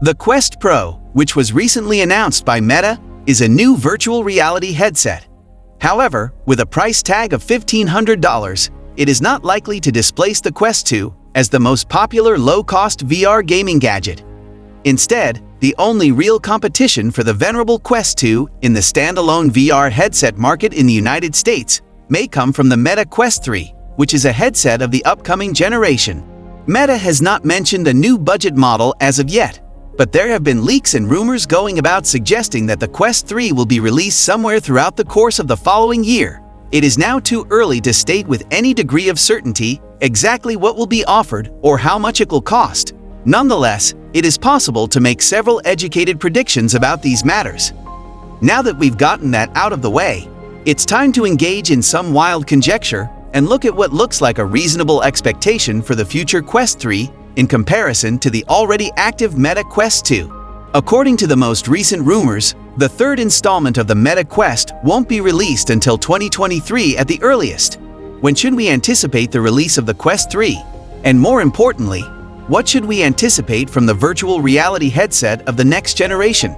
The Quest Pro, which was recently announced by Meta, is a new virtual reality headset. However, with a price tag of $1,500, it is not likely to displace the Quest 2 as the most popular low-cost VR gaming gadget. Instead, the only real competition for the venerable Quest 2 in the standalone VR headset market in the United States may come from the Meta Quest 3, which is a headset of the upcoming generation. Meta has not mentioned a new budget model as of yet, but there have been leaks and rumors going about suggesting that the Quest 3 will be released somewhere throughout the course of the following year. It is now too early to state with any degree of certainty exactly what will be offered or how much it will cost. Nonetheless, it is possible to make several educated predictions about these matters. Now that we've gotten that out of the way, it's time to engage in some wild conjecture and look at what looks like a reasonable expectation for the future Quest 3 in comparison to the already active Meta Quest 2. According to the most recent rumors, the third installment of the Meta Quest won't be released until 2023 at the earliest. When should we anticipate the release of the Quest 3? And more importantly, what should we anticipate from the virtual reality headset of the next generation?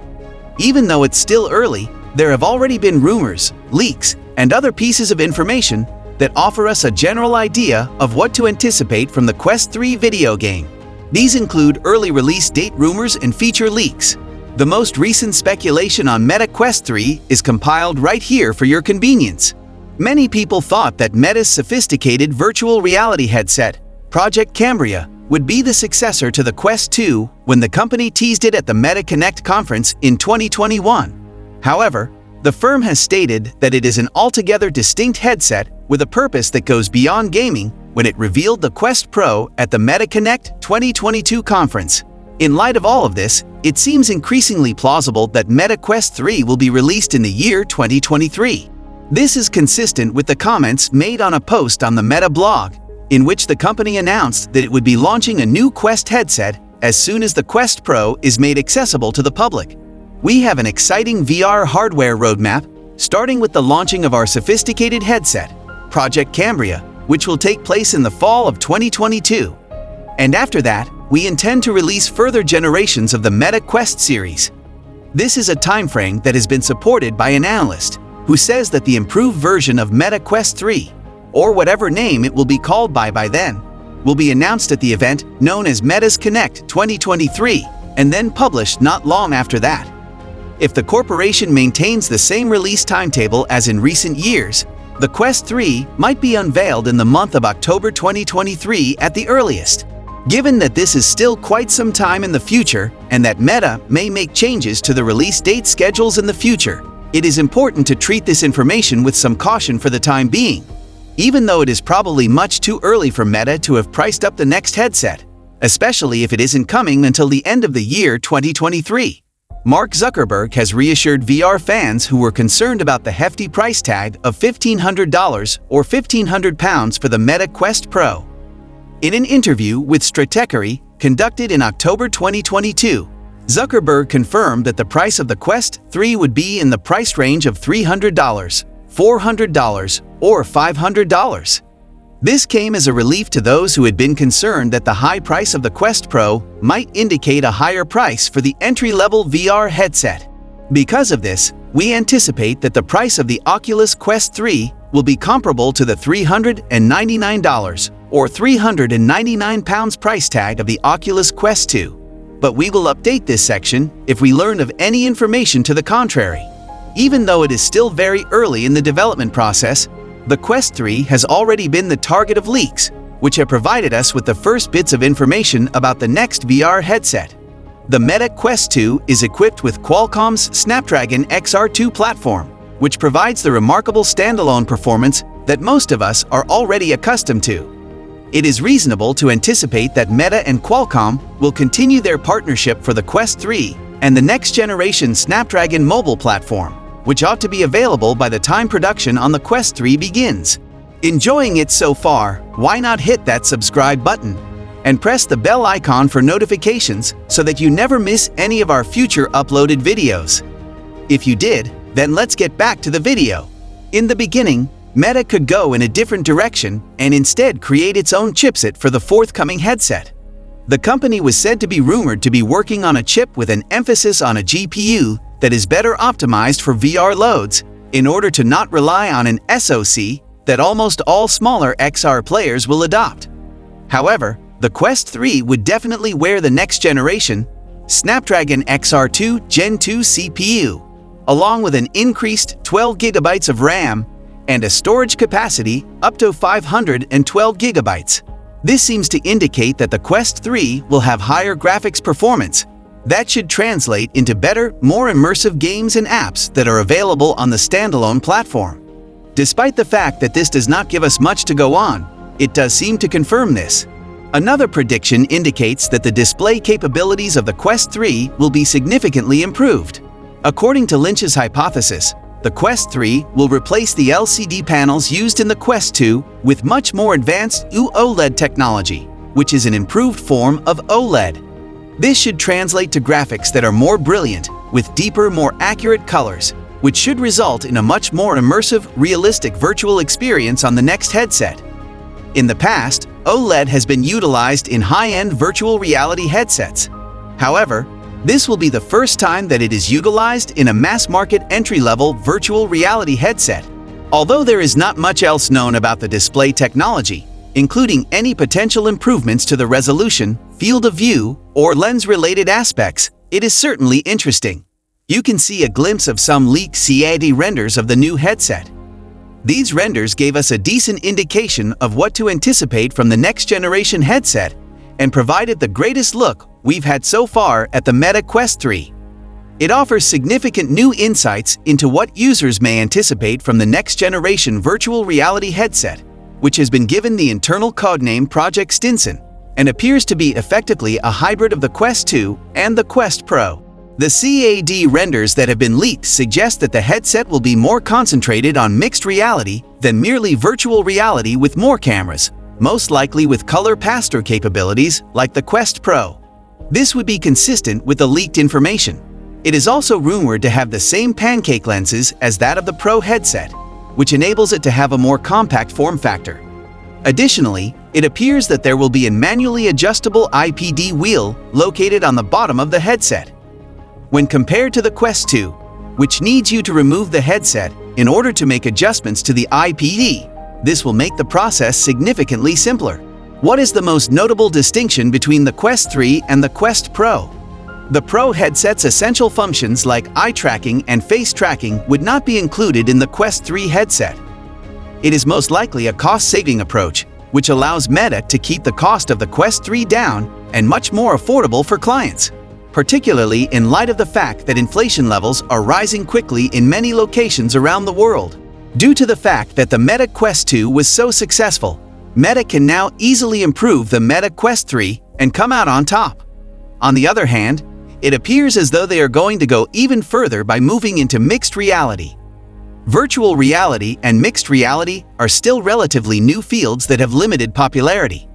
Even though it's still early, there have already been rumors, leaks, and other pieces of information that offer us a general idea of what to anticipate from the Quest 3 video game. These include early release date rumors and feature leaks. The most recent speculation on Meta Quest 3 is compiled right here for your convenience. Many people thought that Meta's sophisticated virtual reality headset, Project Cambria, would be the successor to the Quest 2 when the company teased it at the Meta Connect conference in 2021. However, the firm has stated that it is an altogether distinct headset with a purpose that goes beyond gaming when it revealed the Quest Pro at the Meta Connect 2022 conference. In light of all of this, it seems increasingly plausible that Meta Quest 3 will be released in the year 2023. This is consistent with the comments made on a post on the Meta blog, in which the company announced that it would be launching a new Quest headset as soon as the Quest Pro is made accessible to the public. We have an exciting VR hardware roadmap, starting with the launching of our sophisticated headset, Project Cambria, which will take place in the fall of 2022. And after that, we intend to release further generations of the Meta Quest series. This is a timeframe that has been supported by an analyst who says that the improved version of Meta Quest 3, or whatever name it will be called by then, will be announced at the event known as Meta's Connect 2023 and then published not long after that. If the corporation maintains the same release timetable as in recent years, the Quest 3 might be unveiled in the month of October 2023 at the earliest. Given that this is still quite some time in the future and that Meta may make changes to the release date schedules in the future, it is important to treat this information with some caution for the time being, even though it is probably much too early for Meta to have priced up the next headset, especially if it isn't coming until the end of the year 2023. Mark Zuckerberg has reassured VR fans who were concerned about the hefty price tag of $1,500 or £1,500 for the Meta Quest Pro. In an interview with Stratechery conducted in October 2022, Zuckerberg confirmed that the price of the Quest 3 would be in the price range of $300, $400, or $500. This came as a relief to those who had been concerned that the high price of the Quest Pro might indicate a higher price for the entry-level VR headset. Because of this, we anticipate that the price of the Oculus Quest 3 will be comparable to the $399 or £399 price tag of the Oculus Quest 2. But we will update this section if we learn of any information to the contrary. Even though it is still very early in the development process, the Quest 3 has already been the target of leaks, which have provided us with the first bits of information about the next VR headset. The Meta Quest 2 is equipped with Qualcomm's Snapdragon XR2 platform, which provides the remarkable standalone performance that most of us are already accustomed to. It is reasonable to anticipate that Meta and Qualcomm will continue their partnership for the Quest 3 and the next-generation Snapdragon mobile platform, which ought to be available by the time production on the Quest 3 begins. Enjoying it so far? Why not hit that subscribe button and press the bell icon for notifications so that you never miss any of our future uploaded videos. If you did, then let's get back to the video. In the beginning, Meta could go in a different direction and instead create its own chipset for the forthcoming headset. The company was said to be rumored to be working on a chip with an emphasis on a GPU that is better optimized for VR loads in order to not rely on an SoC that almost all smaller XR players will adopt. However, the Quest 3 would definitely wear the next generation Snapdragon XR2 Gen 2 CPU, along with an increased 12 GB of RAM and a storage capacity up to 512 GB. This seems to indicate that the Quest 3 will have higher graphics performance. That should translate into better, more immersive games and apps that are available on the standalone platform. Despite the fact that this does not give us much to go on, it does seem to confirm this. Another prediction indicates that the display capabilities of the Quest 3 will be significantly improved. According to Lynch's hypothesis, the Quest 3 will replace the LCD panels used in the Quest 2 with much more advanced OLED technology, which is an improved form of OLED. This should translate to graphics that are more brilliant, with deeper, more accurate colors, which should result in a much more immersive, realistic virtual experience on the next headset. In the past, OLED has been utilized in high-end virtual reality headsets. However, this will be the first time that it is utilized in a mass-market entry-level virtual reality headset. Although there is not much else known about the display technology, including any potential improvements to the resolution, field of view, or lens-related aspects, it is certainly interesting. You can see a glimpse of some leaked CAD renders of the new headset. These renders gave us a decent indication of what to anticipate from the next-generation headset and provided the greatest look we've had so far at the Meta Quest 3. It offers significant new insights into what users may anticipate from the next-generation virtual reality headset, which has been given the internal codename Project Stinson and appears to be effectively a hybrid of the Quest 2 and the Quest Pro. The CAD renders that have been leaked suggest that the headset will be more concentrated on mixed reality than merely virtual reality with more cameras, most likely with color pass-through capabilities like the Quest Pro. This would be consistent with the leaked information. It is also rumored to have the same pancake lenses as that of the Pro headset, which enables it to have a more compact form factor. Additionally, it appears that there will be a manually adjustable IPD wheel located on the bottom of the headset. When compared to the Quest 2, which needs you to remove the headset in order to make adjustments to the IPD, this will make the process significantly simpler. What is the most notable distinction between the Quest 3 and the Quest Pro? The Pro headset's essential functions like eye tracking and face tracking would not be included in the Quest 3 headset. It is most likely a cost-saving approach, which allows Meta to keep the cost of the Quest 3 down and much more affordable for clients, particularly in light of the fact that inflation levels are rising quickly in many locations around the world. Due to the fact that the Meta Quest 2 was so successful, Meta can now easily improve the Meta Quest 3 and come out on top. On the other hand, it appears as though they are going to go even further by moving into mixed reality. Virtual reality and mixed reality are still relatively new fields that have limited popularity.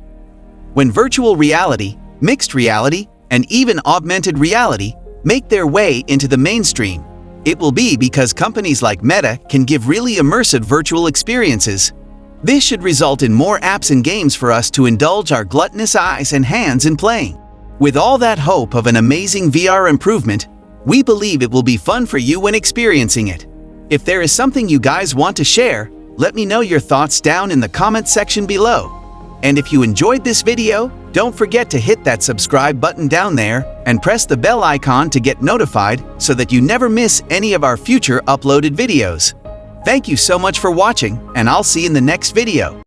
When virtual reality, mixed reality, and even augmented reality make their way into the mainstream, it will be because companies like Meta can give really immersive virtual experiences. This should result in more apps and games for us to indulge our gluttonous eyes and hands in playing. With all that hope of an amazing VR improvement, we believe it will be fun for you when experiencing it. If there is something you guys want to share, let me know your thoughts down in the comment section below. And if you enjoyed this video, don't forget to hit that subscribe button down there and press the bell icon to get notified so that you never miss any of our future uploaded videos. Thank you so much for watching, and I'll see you in the next video.